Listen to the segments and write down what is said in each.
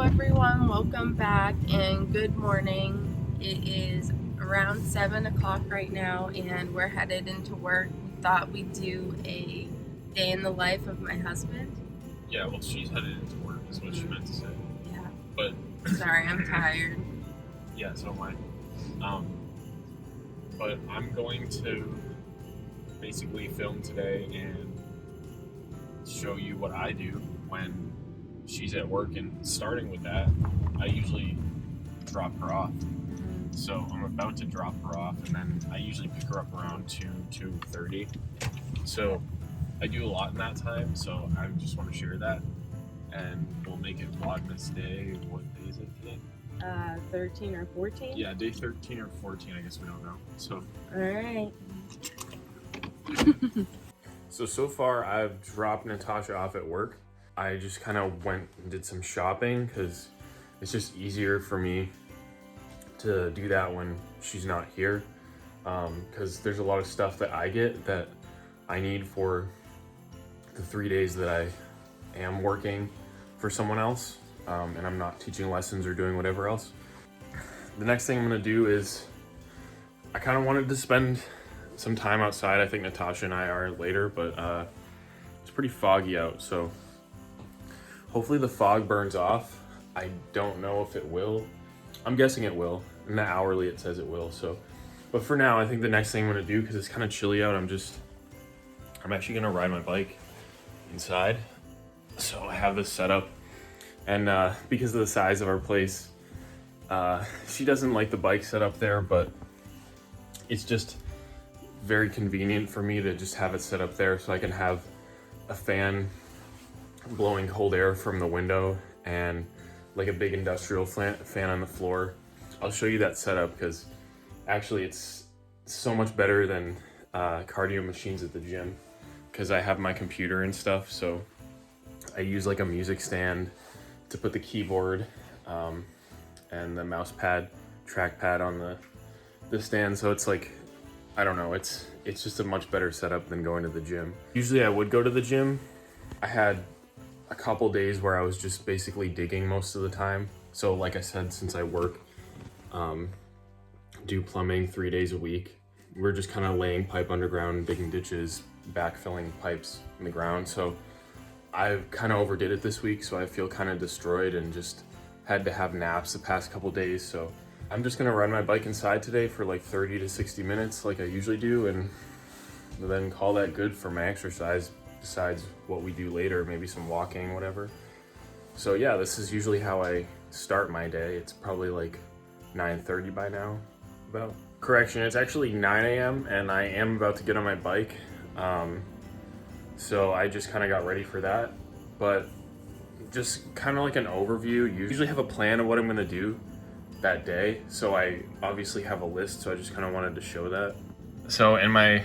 everyone, welcome back and good morning. It is around 7 o'clock right now and we're headed into work. We thought we'd do a day in the life of my husband. Yeah, well, she's headed into work is what she meant to say. Yeah. But sorry, I'm tired. Yeah, so am I. But I'm going to basically film today and show you what I do when she's at work, and starting with that, I usually drop her off. So I'm about to drop her off, and then I usually pick her up around 2:30. So I do a lot in that time, so I just want to share that, and we'll make it Vlogmas Day. What day is it today? 13 or 14? Yeah, day 13 or 14, I guess we don't know. So. Alright. So far I've dropped Natasha off at work. I just kind of went and did some shopping because it's just easier for me to do that when she's not here. Because there's a lot of stuff that I get that I need for the 3 days that I am working for someone else, and I'm not teaching lessons or doing whatever else. The next thing I'm gonna do is I kind of wanted to spend some time outside. I think Natasha and I are later, but it's pretty foggy out, so hopefully the fog burns off. I don't know if it will. I'm guessing it will. In the hourly it says it will, so. But for now, I think the next thing I'm gonna do, because it's kind of chilly out, I'm actually gonna ride my bike inside. So I have this set up, and because of the size of our place, she doesn't like the bike set up there, but it's just very convenient for me to just have it set up there so I can have a fan blowing cold air from the window and like a big industrial fan on the floor. I'll show you that setup because actually it's so much better than cardio machines at the gym, because I have my computer and stuff. So I use like a music stand to put the keyboard and the mouse pad, trackpad on the stand. So it's like, I don't know, it's just a much better setup than going to the gym. Usually I would go to the gym. I had a couple days where I was just basically digging most of the time. So like I said, since I work, do plumbing 3 days a week, we're just kind of laying pipe underground, digging ditches, backfilling pipes in the ground. So I kind of overdid it this week, so I feel kind of destroyed and just had to have naps the past couple days. So I'm just gonna ride my bike inside today for like 30 to 60 minutes like I usually do, and then call that good for my exercise, besides what we do later, maybe some walking, whatever. So yeah, this is usually how I start my day. It's probably like 9:30 by now, about. Correction, it's actually 9 a.m. and I am about to get on my bike. So I just kind of got ready for that, but just kind of like an overview. You usually have a plan of what I'm gonna do that day, so I obviously have a list, so I just kind of wanted to show that. So in my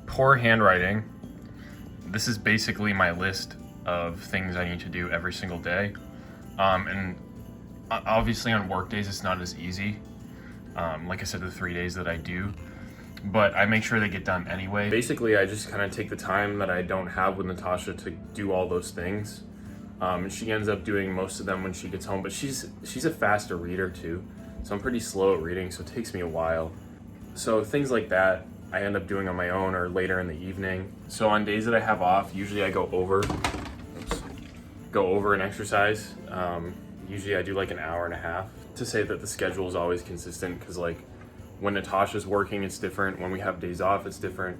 poor handwriting, this is basically my list of things I need to do every single day. And obviously on work days it's not as easy. Like I said, the 3 days that I do, but I make sure they get done anyway. Basically, I just kind of take the time that I don't have with Natasha to do all those things. And she ends up doing most of them when she gets home, but she's a faster reader too. So I'm pretty slow at reading, so it takes me a while. So things like that I end up doing on my own or later in the evening. So on days that I have off, usually I go over and exercise. Usually I do like an hour and a half. To say that the schedule is always consistent, because like when Natasha's working, it's different. When we have days off, it's different.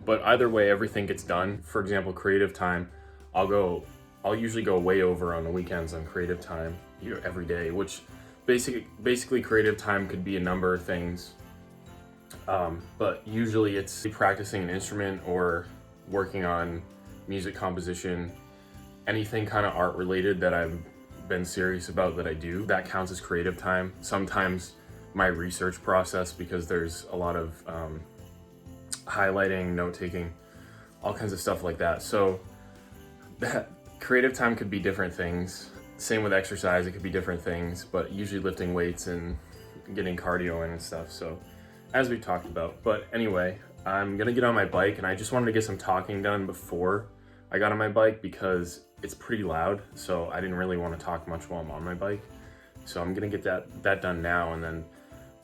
But either way, everything gets done. For example, creative time, I'll usually go way over on the weekends on creative time every day, which basically creative time could be a number of things. But usually it's practicing an instrument or working on music composition, anything kind of art related that I've been serious about that I do, that counts as creative time. Sometimes my research process, because there's a lot of highlighting, note-taking, all kinds of stuff like that. So that creative time could be different things. Same with exercise, it could be different things, but usually lifting weights and getting cardio in and stuff. So as we talked about, but anyway, I'm gonna get on my bike, and I just wanted to get some talking done before I got on my bike, because it's pretty loud, so I didn't really want to talk much while I'm on my bike. So I'm gonna get that done now and then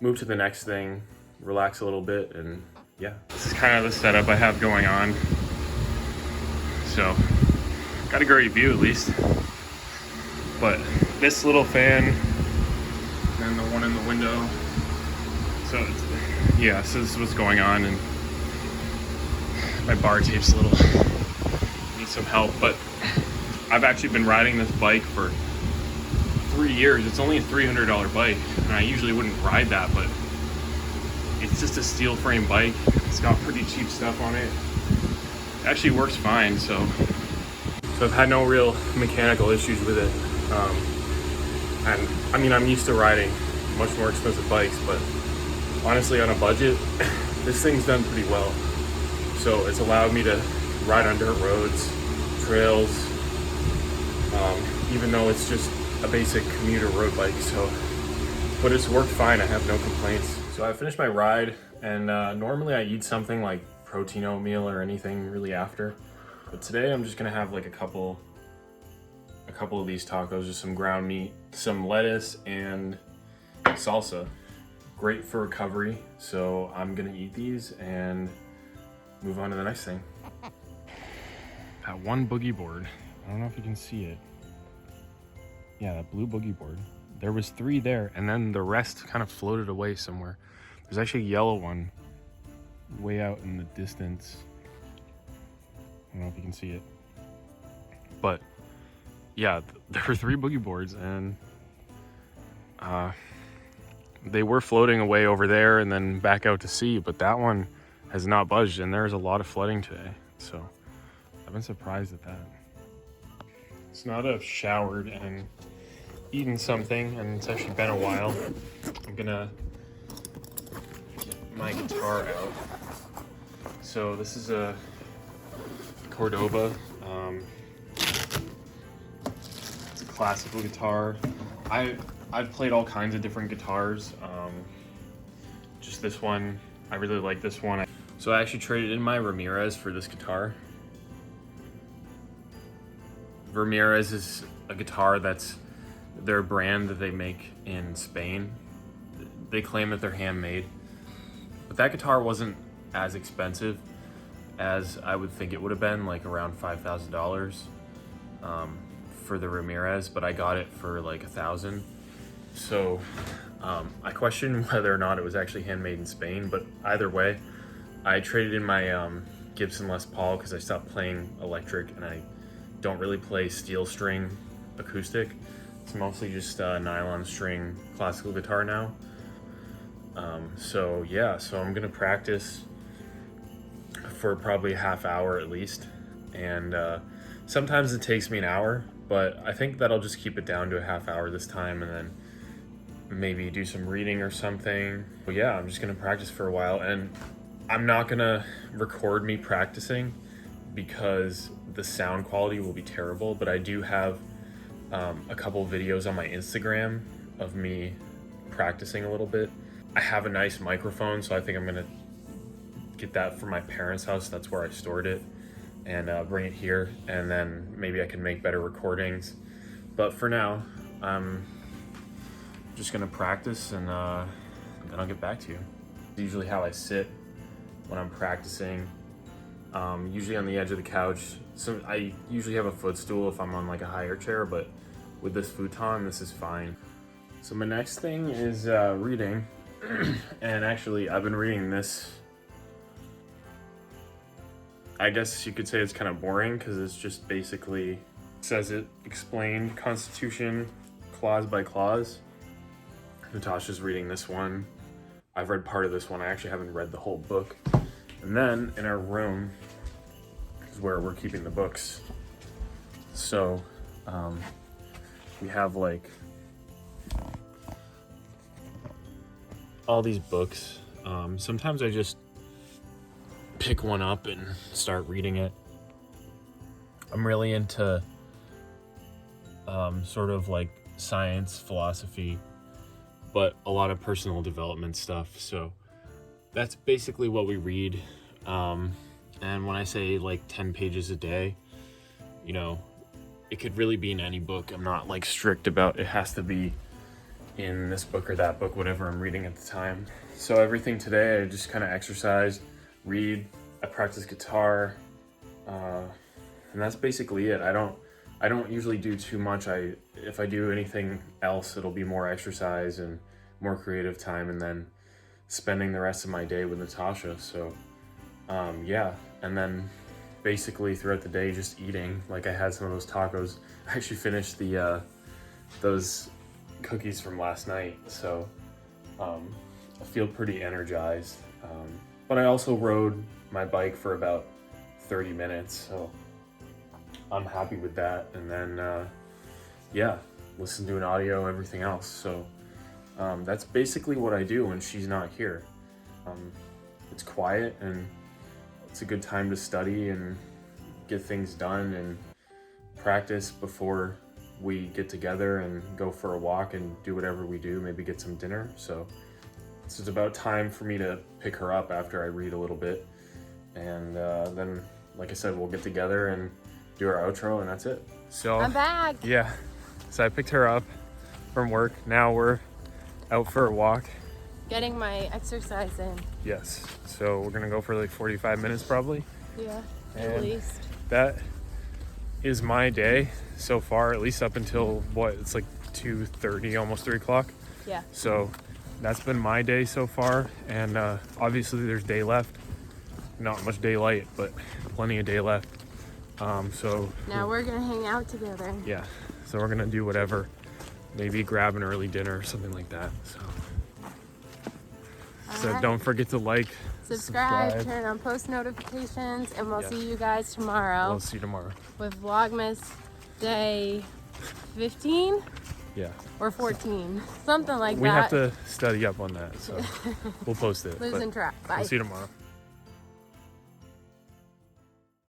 move to the next thing, relax a little bit, and yeah. This is kind of the setup I have going on. So, got a great view at least. But this little fan, and then the one in the window. So, yeah, so this is what's going on, and my bar tape's a little, needs some help, but I've actually been riding this bike for 3 years. It's only a $300 bike, and I usually wouldn't ride that, but it's just a steel frame bike. It's got pretty cheap stuff on it. It actually works fine, so I've had no real mechanical issues with it. And I mean, I'm used to riding much more expensive bikes, but honestly, on a budget, this thing's done pretty well. So it's allowed me to ride on dirt roads, trails, even though it's just a basic commuter road bike. So, but it's worked fine. I have no complaints. So I finished my ride, and normally I eat something like protein oatmeal or anything really after. But today I'm just gonna have like a couple of these tacos, just some ground meat, some lettuce, and salsa. Great for recovery. So I'm gonna eat these and move on to the next thing. That one boogie board, I don't know if you can see it. Yeah, that blue boogie board. There was 3 there, and then the rest kind of floated away somewhere. There's actually a yellow one way out in the distance. I don't know if you can see it. But yeah, there were 3 boogie boards, and they were floating away over there and then back out to sea, but that one has not budged, and there's a lot of flooding today. So I've been surprised at that. So now that I've showered and eaten something, and it's actually been a while, I'm gonna get my guitar out. So this is a Cordoba. It's a classical guitar. I've played all kinds of different guitars. Just this one, I really like this one. So I actually traded in my Ramirez for this guitar. Ramirez is a guitar that's their brand that they make in Spain. They claim that they're handmade, but that guitar wasn't as expensive as I would think it would have been, like around $5,000 for the Ramirez, but I got it for like $1,000. So I question whether or not it was actually handmade in Spain, but either way, I traded in my Gibson Les Paul because I stopped playing electric and I don't really play steel string acoustic. It's mostly just nylon string classical guitar now. So yeah, so I'm gonna practice for probably a half hour at least. And sometimes it takes me an hour, but I think that I'll just keep it down to a half hour this time and then maybe do some reading or something. But yeah, I'm just gonna practice for a while, and I'm not gonna record me practicing because the sound quality will be terrible, but I do have a couple videos on my Instagram of me practicing a little bit. I have a nice microphone, so I think I'm gonna get that from my parents' house. That's where I stored it, and bring it here, and then maybe I can make better recordings. But for now, I'm just gonna practice, and then I'll get back to you. It's usually how I sit when I'm practicing, usually on the edge of the couch. So I usually have a footstool if I'm on like a higher chair, but with this futon, this is fine. So my next thing is reading, and actually I've been reading this. I guess you could say it's kind of boring because it's just basically says it explained Constitution clause by clause. Natasha's reading this one. I've read part of this one. I actually haven't read the whole book. And then in our room is where we're keeping the books. So we have like all these books. Sometimes I just pick one up and start reading it. I'm really into sort of like science, philosophy, but a lot of personal development stuff. So that's basically what we read. And when I say like 10 pages a day, you know, it could really be in any book. I'm not like strict about it has to be in this book or that book, whatever I'm reading at the time. So everything today, I just kind of exercise, read, I practice guitar, and that's basically it. I don't usually do too much. If I do anything else, it'll be more exercise and more creative time, and then spending the rest of my day with Natasha. So yeah, and then basically throughout the day just eating. Like I had some of those tacos. I actually finished the those cookies from last night, so I feel pretty energized. But I also rode my bike for about 30 minutes, so I'm happy with that. And then yeah, listen to an audio, everything else. So that's basically what I do when she's not here. It's quiet and it's a good time to study and get things done and practice before we get together and go for a walk and do whatever we do, maybe get some dinner. So it's about time for me to pick her up after I read a little bit. And then, like I said, we'll get together and do our outro, and that's it. So I'm back. Yeah, so I picked her up from work. Now we're out for a walk. Getting my exercise in. Yes, so we're gonna go for like 45 minutes probably. Yeah, And at least. that is my day so far, at least up until what, it's like 2:30, almost 3 o'clock. Yeah. So that's been my day so far, and obviously there's day left. Not much daylight, but plenty of day left. So Now we're gonna hang out together. yeah, so we're gonna do whatever, maybe grab an early dinner or something like that. So Alright. don't forget to like, Subscribe, turn on post notifications, and we'll Yeah. see you guys tomorrow we'll see you tomorrow. with Vlogmas day 15 Yeah, or 14, something like we that. have to study up on that, so we'll post it. Losing But track. Bye. we'll see you tomorrow.